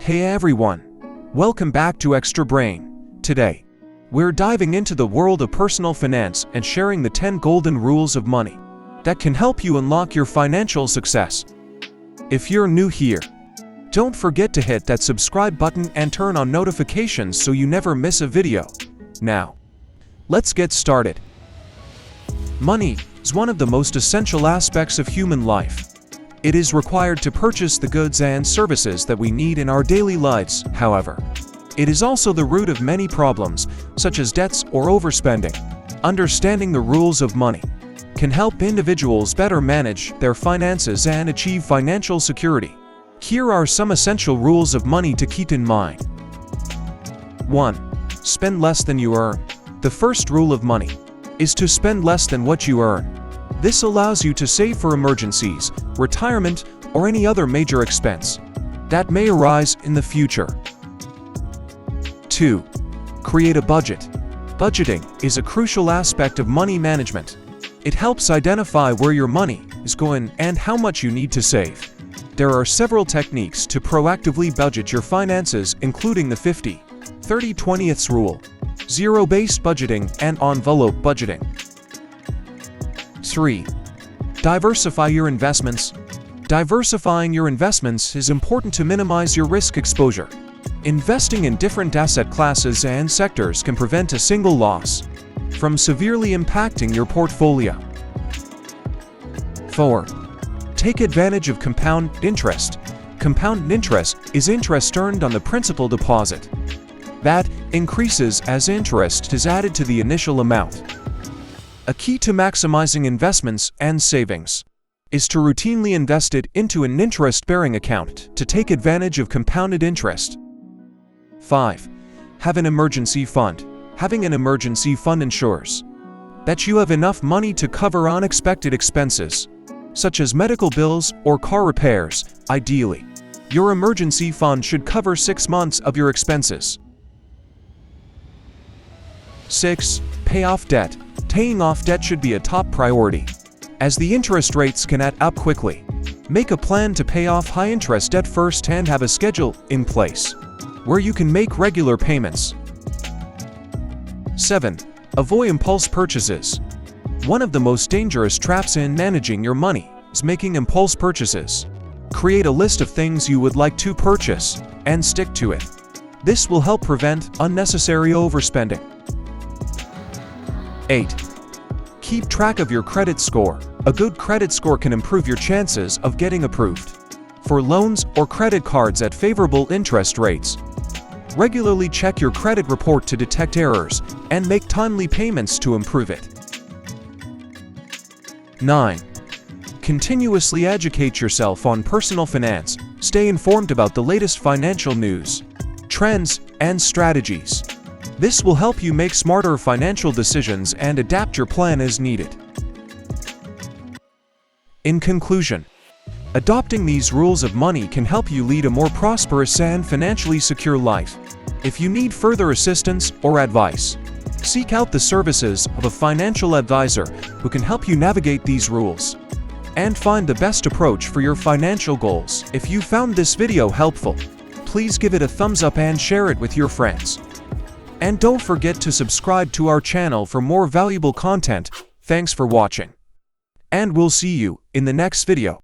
Hey everyone! Welcome back to Extra Brain. Today, we're diving into the world of personal finance and sharing the 10 golden rules of money that can help you unlock your financial success. If you're new here, don't forget to hit that subscribe button and turn on notifications so you never miss a video. Now, let's get started. Money is one of the most essential aspects of human life. It is required to purchase the goods and services that we need in our daily lives. However, it is also the root of many problems, such as debts or overspending. Understanding the rules of money can help individuals better manage their finances and achieve financial security. Here are some essential rules of money to keep in mind. 1. Spend less than you earn. The first rule of money is to spend less than what you earn. This allows you to save for emergencies, retirement, or any other major expense that may arise in the future. 2. Create a budget. Budgeting is a crucial aspect of money management. It helps identify where your money is going and how much you need to save. There are several techniques to proactively budget your finances, including the 50-30-20 rule, zero-based budgeting, and envelope budgeting. 3. Diversify your investments. Diversifying your investments is important to minimize your risk exposure. Investing in different asset classes and sectors can prevent a single loss from severely impacting your portfolio. 4. Take advantage of compound interest. Compound interest is interest earned on the principal deposit that increases as interest is added to the initial amount. A key to maximizing investments and savings is to routinely invest it into an interest-bearing account to take advantage of compounded interest. 5. Have an emergency fund. Having an emergency fund ensures that you have enough money to cover unexpected expenses, such as medical bills or car repairs. Ideally, your emergency fund should cover 6 months of your expenses. 6. Pay off debt. Paying off debt should be a top priority, as the interest rates can add up quickly. Make a plan to pay off high-interest debt first and have a schedule in place where you can make regular payments. 7. Avoid impulse purchases. One of the most dangerous traps in managing your money is making impulse purchases. Create a list of things you would like to purchase and stick to it. This will help prevent unnecessary overspending. 8. Keep track of your credit score. A good credit score can improve your chances of getting approved for loans or credit cards at favorable interest rates. Regularly check your credit report to detect errors and make timely payments to improve it. 9. Continuously educate yourself on personal finance. Stay informed about the latest financial news, trends, and strategies. This will help you make smarter financial decisions and adapt your plan as needed. In conclusion, adopting these rules of money can help you lead a more prosperous and financially secure life. If you need further assistance or advice, seek out the services of a financial advisor who can help you navigate these rules and find the best approach for your financial goals. If you found this video helpful, please give it a thumbs up and share it with your friends. And don't forget to subscribe to our channel for more valuable content. Thanks for watching, and we'll see you in the next video.